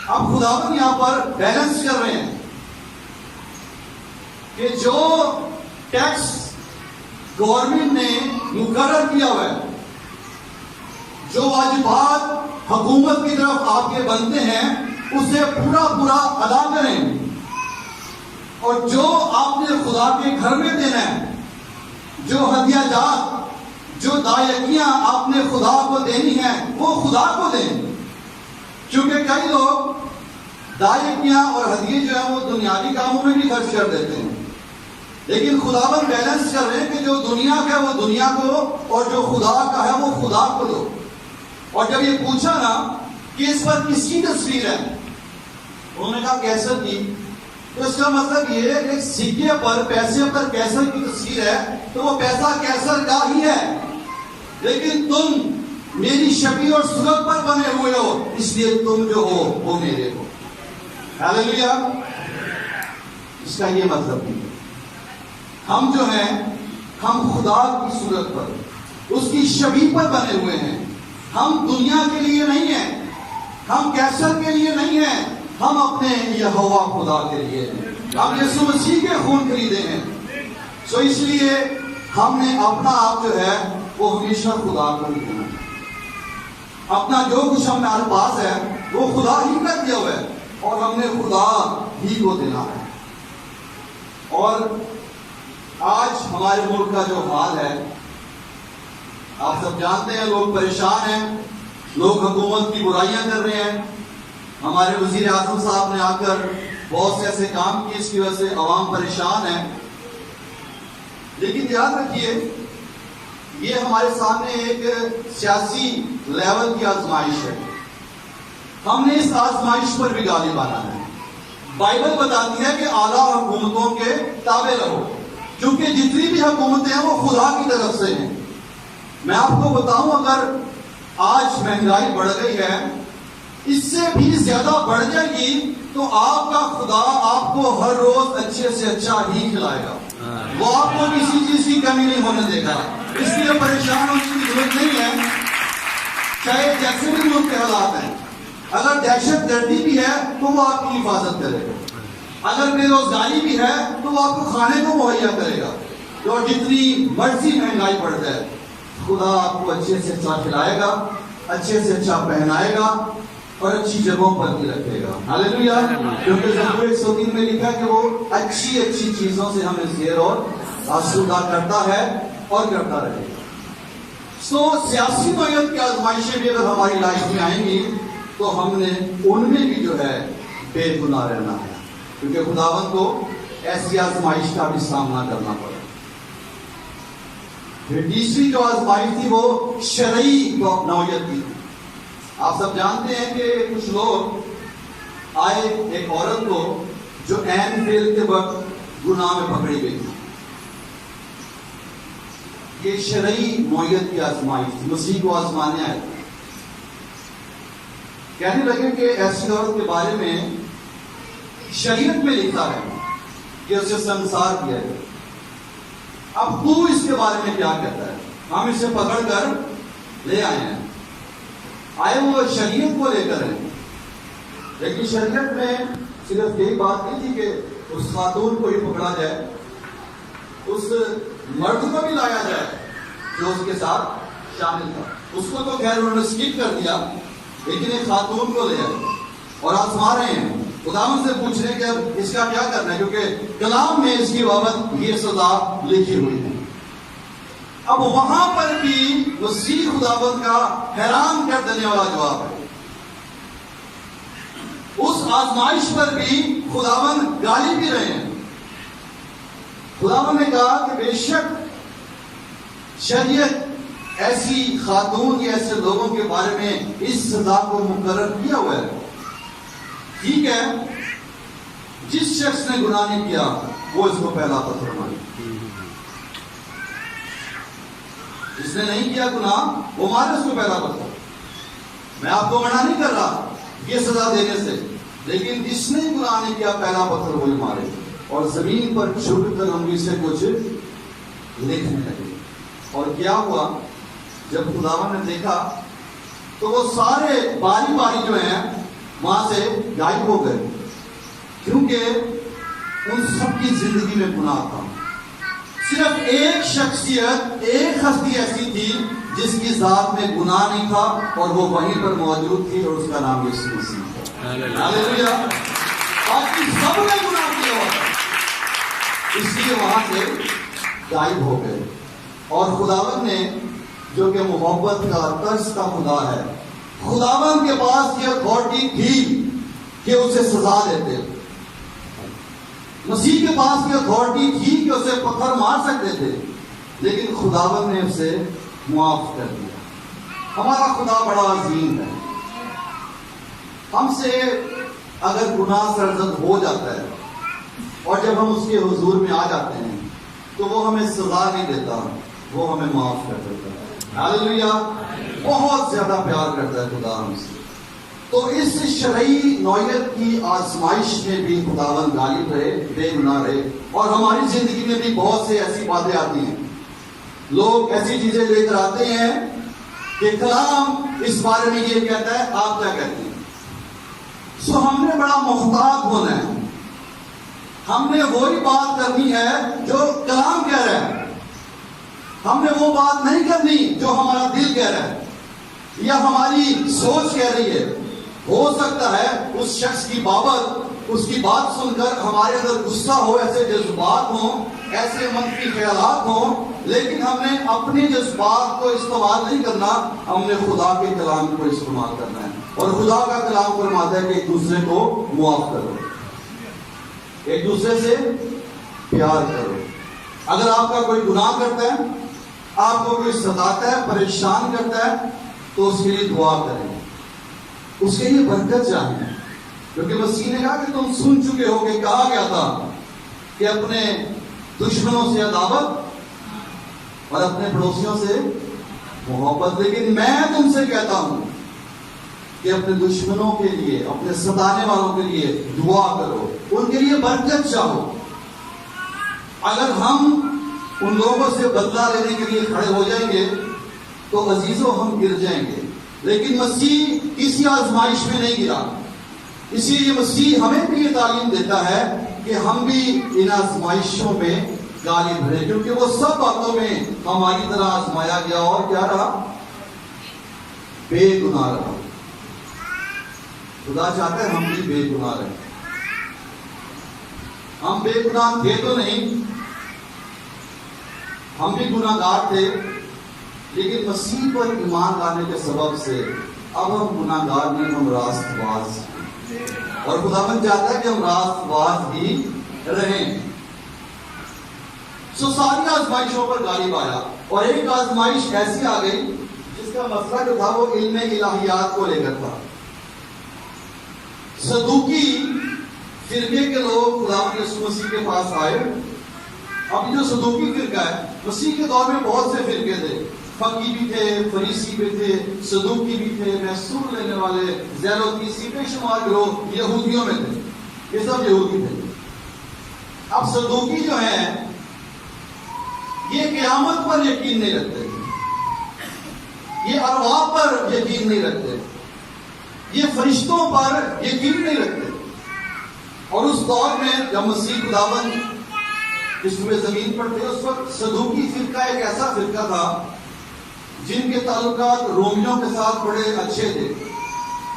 اب خداوند یہاں پر بیلنس کر رہے ہیں کہ جو ٹیکس گورنمنٹ نے مقرر کیا ہوا ہے، جو واجبات حکومت کی طرف آپ کے بنتے ہیں، اسے پورا پورا ادا کریں. اور جو آپ نے خدا کے گھر میں دینا ہے، جو ہدیہ جات، جو دائیکیاں آپ نے خدا کو دینی ہیں، وہ خدا کو دیں. کیونکہ کئی لوگ دائیکیاں اور ہدیے جو ہیں وہ دنیاوی کاموں میں بھی خرچ کر دیتے ہیں. لیکن خداوند بیلنس کر رہے ہیں کہ جو دنیا کا ہے وہ دنیا کو، اور جو خدا کا ہے وہ خدا کو دو. اور جب یہ پوچھا نا کہ اس پر کس کی تصویر ہے، انہوں نے کہا کیسر کی. تو اس کا مطلب یہ ہے کہ سکے پر، پیسے پر کیسر کی تصویر ہے تو وہ پیسہ کیسر کا ہی ہے. لیکن تم میری شکل اور صورت پر بنے ہوئے ہو، اس لیے تم جو ہو وہ میرے ہو. ہاللیلویا. اس کا یہ مطلب نہیں ہے. ہم جو ہیں، ہم خدا کی صورت پر، اس کی شبیہ پر بنے ہوئے ہیں. ہم دنیا کے لیے نہیں ہیں، ہم کیسر کے لیے نہیں ہیں، ہم اپنے یہوہ خدا کے لیے ہیں. ہم یسوع مسیح کے خون خریدے ہیں. سو اس لیے ہم نے اپنا آپ جو ہے وہ ہمیشہ خدا کو ہی دینا ہے. اپنا جو کچھ ہمارے پاس ہے وہ خدا ہی کا دیا ہوا ہے، اور ہم نے خدا ہی کو دینا ہے. اور آج ہمارے ملک کا جو حال ہے آپ سب جانتے ہیں. لوگ پریشان ہیں، لوگ حکومت کی برائیاں کر رہے ہیں. ہمارے وزیر اعظم صاحب نے آ کر بہت سے ایسے کام کیے، اس کی وجہ سے عوام پریشان ہے. لیکن یاد رکھیے، یہ ہمارے سامنے ایک سیاسی لیول کی آزمائش ہے. ہم نے اس آزمائش پر بھی غالب آنا ہے. بائبل بتاتی ہے کہ اعلیٰ حکومتوں کے تابع رہو، کیونکہ جتنی بھی حکومتیں ہیں وہ خدا کی طرف سے ہیں. میں آپ کو بتاؤں، اگر آج مہنگائی بڑھ گئی ہے، اس سے بھی زیادہ بڑھ جائے گی تو آپ کا خدا آپ کو ہر روز اچھے سے اچھا ہی کھلائے گا. وہ آپ کو کسی چیز کی کمی نہیں ہونے دے گا. اس لیے پریشان ہونے کی ضرورت نہیں ہے. چاہے جیسے بھی ملک کے حالات ہیں, اگر دہشت گردی بھی ہے تو وہ آپ کی حفاظت کرے گا. اگر بے روزگاری بھی ہے تو وہ آپ کو کھانے کو مہیا کرے گا. اور جتنی مرضی مہنگائی بڑھ جائے, خدا آپ کو اچھے سے اچھا کھلائے گا, اچھے سے اچھا پہنائے گا اور اچھی جگہوں پر بھی رکھے گا. ہاللیلویا. کیونکہ زبور 103 میں لکھا کہ وہ اچھی اچھی چیزوں سے ہمیں زیر اور آسودہ کرتا ہے اور کرتا رہے گا. سو سیاسی نوعیت کی آزمائشیں بھی اگر ہماری لائف میں آئیں گی تو ہم نے ان میں بھی جو ہے بے گناہ رہنا ہے, کیونکہ خداوند کو ایسی آزمائش کا بھی سامنا کرنا پڑا. پھر تیسری جو آزمائش تھی وہ شرعی نوعیت کی. آپ سب جانتے ہیں کہ کچھ لوگ آئے ایک عورت کو جو عین فعل کے وقت گناہ میں پکڑی گئی تھی. یہ شرعی نوعیت کی آزمائش تھی. مسیح کو آزمانے آئے, کہنے لگے کہ ایسی عورت کے بارے میں شریعت میں لکھا ہے کہ اسے سنسار کیا ہے, اب تو اس کے بارے میں کیا کہتا ہے؟ ہم اسے پکڑ کر لے آئے ہیں. آئے وہ شریعت کو لے کر ہیں, لیکن شریعت میں صرف یہی بات نہیں تھی کہ اس خاتون کو ہی پکڑا جائے, اس مرد کو بھی لایا جائے جو اس کے ساتھ شامل تھا. اس کو تو خیر انہوں نے اسکپ کر دیا, لیکن ایک خاتون کو لے آئے اور آزما رہے ہیں. خداوند سے پوچھ رہے ہیں کہ اب اس کا کیا کرنا ہے, کیونکہ کلام میں اس کی بابت یہ سزا لکھی ہوئی ہے. اب وہاں پر بھی مسیح خداوند کا حیران کر دینے والا جواب ہے. اس آزمائش پر بھی خداوند غالب بھی رہے ہیں. خداوند نے کہا کہ بے شک شریعت ایسی خاتون یا ایسے لوگوں کے بارے میں اس سزا کو مقرر کیا ہوا ہے. ٹھیک ہے, جس شخص نے گناہ نہیں کیا وہ اس کو پہلا پتھر مارے. جس نے نہیں کیا گناہ وہ مارے اس کو پہلا پتھر. میں آپ کو منع نہیں کر رہا یہ سزا دینے سے, لیکن جس نے گناہ نہیں کیا پہلا پتھر وہی مارے. اور زمین پر جھک کر انگلی سے کچھ لکھنے لگے. اور کیا ہوا, جب خداوند نے دیکھا تو وہ سارے باری باری جو ہیں وہاں سے غائب ہو گئے, کیونکہ ان سب کی زندگی میں گناہ تھا. صرف ایک شخصیت, ایک ہستی ایسی تھی جس کی ذات میں گناہ نہیں تھا اور وہ وہیں پر موجود تھی, اور اس کا نام یسوع مسیح تھا. ہاللیلویا. باقی سب نے گناہ کیا ہوا تھا, اس لیے وہاں سے غائب ہو گئے. اور خداوند نے جو کہ محبت کا ترس کا خدا ہے, خداوند کے پاس یہ اتھارٹی تھی کہ اسے سزا دیتے. مسیح کے پاس یہ اتھارٹی تھی کہ اسے پتھر مار سکتے تھے, لیکن خداوند نے اسے معاف کر دیا. ہمارا خدا بڑا عظیم ہے. ہم سے اگر گناہ سرزد ہو جاتا ہے اور جب ہم اس کے حضور میں آ جاتے ہیں تو وہ ہمیں سزا نہیں دیتا, وہ ہمیں معاف کر دیتا ہے. ہاللیلویا. بہت زیادہ پیار کرتا ہے خدا ہم سے. تو اس شرعی نوعیت کی آزمائش میں بھی خداوند غالب رہے, بے گناہ رہے. اور ہماری زندگی میں بھی بہت سے ایسی باتیں آتی ہیں, لوگ ایسی چیزیں لے کر آتے ہیں کہ کلام اس بارے میں یہ کہتا ہے, آپ کیا کہتے ہیں. سو ہم نے بڑا محتاط ہونا ہے. ہم نے وہی بات کرنی ہے جو کلام کہہ رہا ہے. ہم نے وہ بات نہیں کرنی جو ہمارا دل کہہ رہا ہے یا ہماری سوچ کہہ رہی ہے. ہو سکتا ہے اس شخص کی بابت اس کی بات سن کر ہمارے اندر غصہ ہو, ایسے جذبات ہوں, ایسے منفی خیالات ہوں, لیکن ہم نے اپنے جذبات کو استعمال نہیں کرنا, ہم نے خدا کے کلام کو استعمال کرنا ہے. اور خدا کا کلام فرماتا ہے کہ ایک دوسرے کو معاف کرو, ایک دوسرے سے پیار کرو. اگر آپ کا کوئی گناہ کرتا ہے, آپ کو کوئی ستاتا ہے, پریشان کرتا ہے, تو اس کے لیے دعا کریں, اس کے لیے برکت چاہیے. کیونکہ مسیح نے کہا کہ تم سن چکے ہو کہ کہا گیا تھا کہ اپنے دشمنوں سے عداوت اور اپنے پڑوسیوں سے محبت, لیکن میں تم سے کہتا ہوں کہ اپنے دشمنوں کے لیے, اپنے ستانے والوں کے لیے دعا کرو, ان کے لیے برکت چاہو. اگر ہم ان لوگوں سے بدلہ لینے کے لیے کھڑے ہو جائیں گے تو عزیزوں ہم گر جائیں گے. لیکن مسیح کسی آزمائش میں نہیں گرا. اسی لیے مسیح ہمیں بھی یہ تعلیم دیتا ہے کہ ہم بھی ان آزمائشوں میں غالب رہے, کیونکہ وہ سب باتوں میں ہماری طرح آزمایا گیا اور کیا رہا؟ بے گناہ رہا. خدا چاہتا ہے ہم بھی بے گناہ رہیں. ہم بے گناہ تھے تو نہیں, ہم بھی گناہ گار تھے, لیکن مسیح پر ایمان لانے کے سبب سے اب ہم گناہ گار نہیں, ہم راست باز. اور خداوند چاہتا ہے کہ ہم راست باز ہی رہیں. ساری آزمائشوں پر غالب آیا, اور ایک آزمائش ایسی آ گئی جس کا مسئلہ جو تھا وہ علم الہیات کو لے کر تھا. صدوقی فرقے کے لوگ خداوند یسوع مسیح کے پاس آئے. اب جو صدوقی فرقہ ہے, مسیح کے دور میں بہت سے فرقے تھے. فقی بھی تھے, فریسی بھی تھے, صدوقی بھی تھے, محصول لینے والے, زیلوتی, بے شمار گروہ یہودیوں میں تھے. یہ سب یہودی تھے. اب صدوقی جو ہیں یہ قیامت پر یقین نہیں رکھتے, یہ ارواح پر یقین نہیں رکھتے, یہ فرشتوں پر یقین نہیں رکھتے. اور اس دور میں جب مسیح خداوند اس میں زمین پر تھے, اس وقت صدوقی فرقہ ایک ایسا فرقہ تھا جن کے تعلقات رومیوں کے ساتھ بڑے اچھے تھے,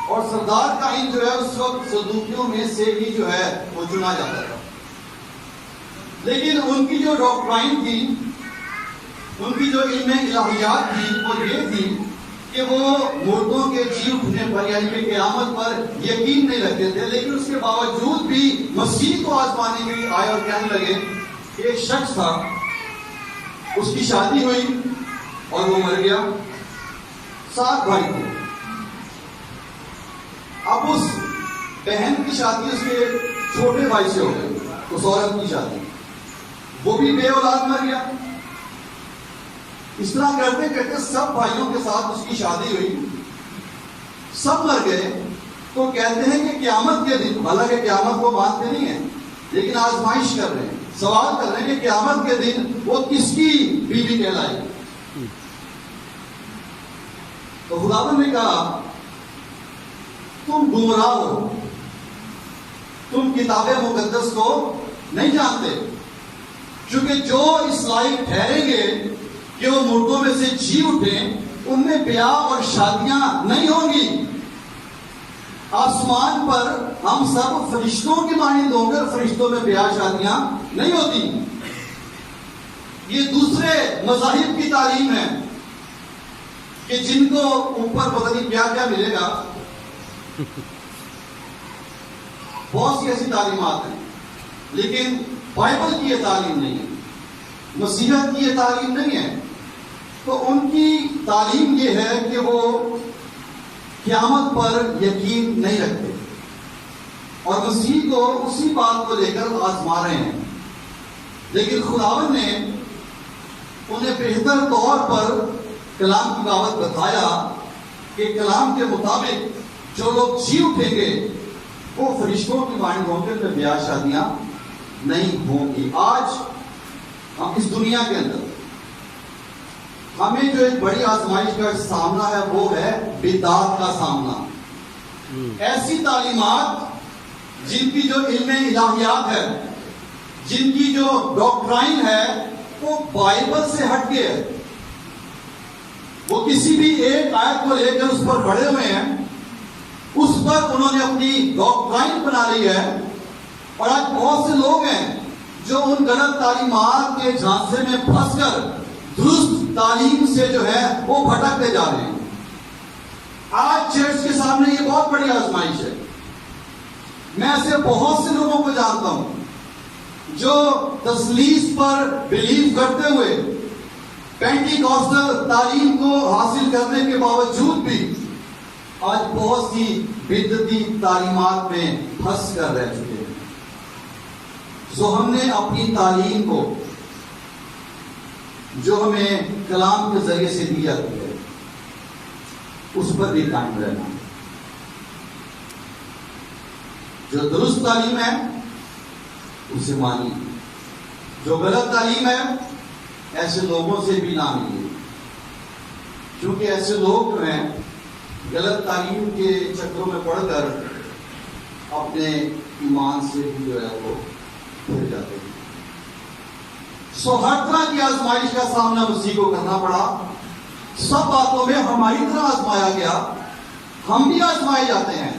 اور سردار کائن جو ہے اس وقت صدوقیوں میں سے ہی جو ہے وہ چنا جاتا تھا. لیکن ان کی جو ڈاکٹرائن تھی, ان کی جو علم الہیات تھی وہ یہ تھی کہ وہ مردوں کے جی اٹھنے پر یعنی کہ قیامت پر یقین نہیں رکھتے تھے. لیکن اس کے باوجود بھی مسیح کو آزمانے کے لیے آئے اور کہنے لگے کہ ایک شخص تھا, اس کی شادی ہوئی اور وہ مر گیا. 7 بھائی تھے. اب اس بہن کی شادی اس کے چھوٹے بھائی سے ہو گئی, اس عورت کی شادی, وہ بھی بے اولاد مر گیا. اس طرح کرتے کرتے سب بھائیوں کے ساتھ اس کی شادی ہوئی, سب مر گئے. تو کہتے ہیں کہ قیامت کے دن, حالانکہ قیامت کو مانتے نہیں ہیں لیکن آزمائش کر رہے ہیں, سوال کر رہے ہیں کہ قیامت کے دن وہ کس کی بیوی کہلائے. تو خداوند نے کہا تم گمراہ ہو, تم کتاب مقدس کو نہیں جانتے, کیونکہ جو اس لائق ٹھہریں گے کہ وہ مردوں میں سے جی اٹھیں, ان میں بیاہ اور شادیاں نہیں ہوں گی. آسمان پر ہم سب فرشتوں کی مانند ہوں گے, فرشتوں میں بیاہ شادیاں نہیں ہوتی. یہ دوسرے مذاہب کی تعلیم ہے کہ جن کو اوپر پتہ نہیں کیا کیا ملے گا. بہت سی ایسی تعلیمات ہیں, لیکن بائبل کی یہ تعلیم نہیں ہے, مسیحیت کی یہ تعلیم نہیں ہے. تو ان کی تعلیم یہ ہے کہ وہ قیامت پر یقین نہیں رکھتے, اور مسیح کو اسی بات کو لے کر آزما رہے ہیں. لیکن خداوند نے انہیں بہتر طور پر کلام کی بابت بتایا کہ کلام کے مطابق جو لوگ جی اٹھیں گے وہ فرشتوں کی مانند ہوں گے, تو بیاہ شادیاں نہیں ہوں گی. آج ہم اس دنیا کے اندر ہمیں جو ایک بڑی آزمائش کا سامنا ہے وہ ہے بدعت کا سامنا. ایسی تعلیمات جن کی جو علم الہیات ہے, جن کی جو ڈاکٹرائن ہے وہ بائبل سے ہٹ کے ہے. وہ کسی بھی ایک آیت کو لے کر اس پر کھڑے ہوئے ہیں, اس پر انہوں نے اپنی ڈاکٹرائن بنا لی ہے. اور آج بہت سے لوگ ہیں جو ان غلط تعلیمات کے جھانسے میں پھنس کر درست تعلیم سے جو ہے وہ بھٹکتے جا رہے ہیں. آج چرچ کے سامنے یہ بہت بڑی آزمائش ہے. میں ایسے بہت سے لوگوں کو جانتا ہوں جو تثلیث پر بلیو کرتے ہوئے پینٹیکوسٹل تعلیم کو حاصل کرنے کے باوجود بھی آج بہت سی بدعتی تعلیمات میں پھنس کر رہ چکے ہیں. سو ہم نے اپنی تعلیم کو جو ہمیں کلام کے ذریعے سے دی جاتی ہے اس پر بھی قائم رہنا. جو درست تعلیم ہے اسے مانی, جو غلط تعلیم ہے ایسے لوگوں سے بھی نہ ملیے، کیونکہ ایسے لوگ جو ہیں غلط تعلیم کے چکروں میں پڑھ کر اپنے ایمان سے بھی جو ہے وہ پھر جاتے ہیں۔ ہر طرح کی آزمائش کا سامنا مسیح کو کرنا پڑا، سب باتوں میں ہماری طرح آزمایا گیا، ہم بھی آزمائے جاتے ہیں،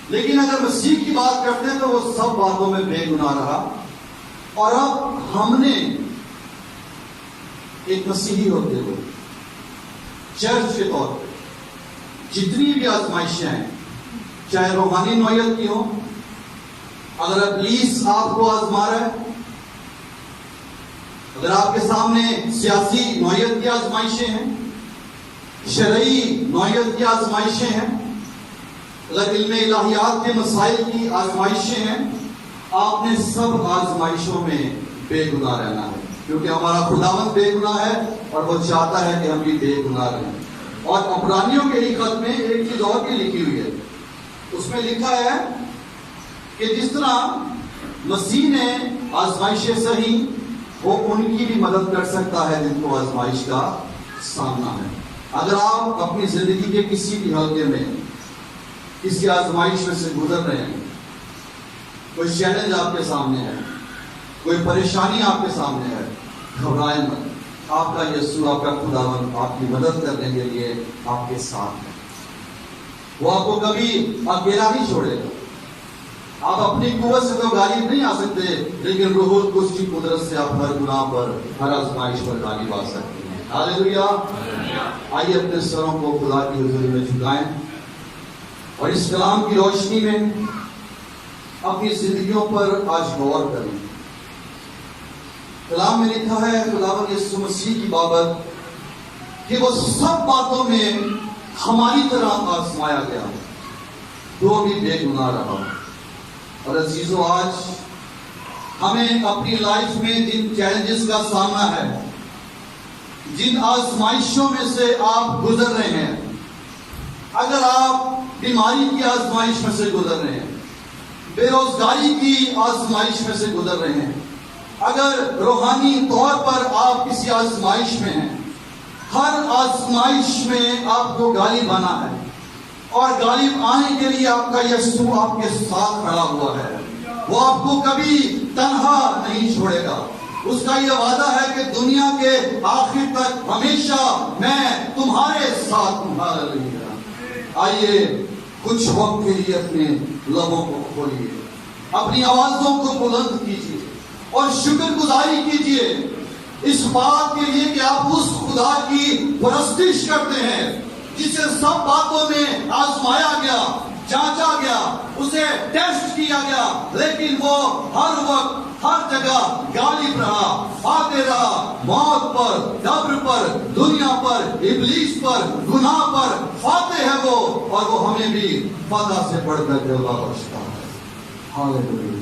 لیکن اگر مسیح کی بات کرتے ہیں تو وہ سب باتوں میں بے گناہ رہا۔ اور اب ہم نے ایک مسیحی ہوتے ہوئے چرچ کے طور پر جتنی بھی آزمائشیں ہیں، چاہے روحانی نوعیت کی ہوں، اگر ابلیس آپ کو آزما رہا ہے، اگر آپ کے سامنے سیاسی نوعیت کی آزمائشیں ہیں، شرعی نوعیت کی آزمائشیں ہیں، اگر علم الہیات کے مسائل کی آزمائشیں ہیں، آپ نے سب آزمائشوں میں بے گناہ رہنا ہے، کیونکہ ہمارا خداوند بے گناہ ہے اور وہ چاہتا ہے کہ ہم بھی بے گناہ رہیں۔ اور عبرانیوں کے ہی خط میں ایک چیز اور بھی لکھی ہوئی ہے، اس میں لکھا ہے کہ جس طرح مسیح نے آزمائشیں سہی، وہ ان کی بھی مدد کر سکتا ہے جن کو آزمائش کا سامنا ہے۔ اگر آپ اپنی زندگی کے کسی بھی حلقے میں کسی آزمائش میں سے گزر رہے ہیں، کوئی چیلنج آپ کے سامنے ہے، کوئی پریشانی آپ کے سامنے ہے، گھبرائیں مت، آپ کا یسوع، آپ کا خداوند آپ کی مدد کرنے کے لیے آپ کے ساتھ ہے۔ وہ آپ کو کبھی اکیلا نہیں چھوڑے گا۔ آپ اپنی قوت سے تو غالب نہیں آ سکتے، لیکن روح القدس کی قدرت سے آپ ہر گناہ پر، ہر آزمائش پر غالب آ سکتے ہیں۔ ہاللیلویا۔ آئیے اپنے سروں کو خدا کی حضوری میں جھکائیں اور اس کلام کی روشنی میں اپنی زندگیوں پر آج غور کریں۔ کلام میں لکھا ہے خداوند یسوع مسیح کی بابت کہ وہ سب باتوں میں ہماری طرح آزمایا گیا، وہ بھی بے گناہ رہا۔ اور عزیزو، آج ہمیں اپنی لائف میں جن چیلنجز کا سامنا ہے، جن آزمائشوں میں سے آپ گزر رہے ہیں، اگر آپ بیماری کی آزمائش میں سے گزر رہے ہیں، بے روزگاری کی آزمائش میں سے گزر رہے ہیں، اگر روحانی طور پر آپ کسی آزمائش میں ہیں، ہر آزمائش میں آپ کو غالب آنا ہے، اور غالب آنے کے لیے آپ کا یسوع آپ کے ساتھ کھڑا ہوا ہے۔ وہ آپ کو کبھی تنہا نہیں چھوڑے گا۔ اس کا یہ وعدہ ہے کہ دنیا کے آخر تک ہمیشہ میں تمہارے ساتھ تمہارا رہوں گا۔ آئیے کچھ وقت کے لیے اپنے لبوں کو کھولیے، اپنی آوازوں کو بلند کیجیے اور شکر گزاری کیجیے اس بات کے لیے کہ آپ اس خدا کی پرستش کرتے ہیں جسے سب باتوں میں آزمایا گیا، جانچا گیا، اسے ٹیسٹ کیا گیا، لیکن وہ ہر وقت ہر جگہ غالب رہا، فاتح رہا، موت پر، قبر پر، دنیا پر، ابلیس پر، گناہ پر فاتح ہے وہ، اور وہ ہمیں بھی فتح سے بڑھ کر جلوہ بخشتا ہے۔ ہاللیلویا۔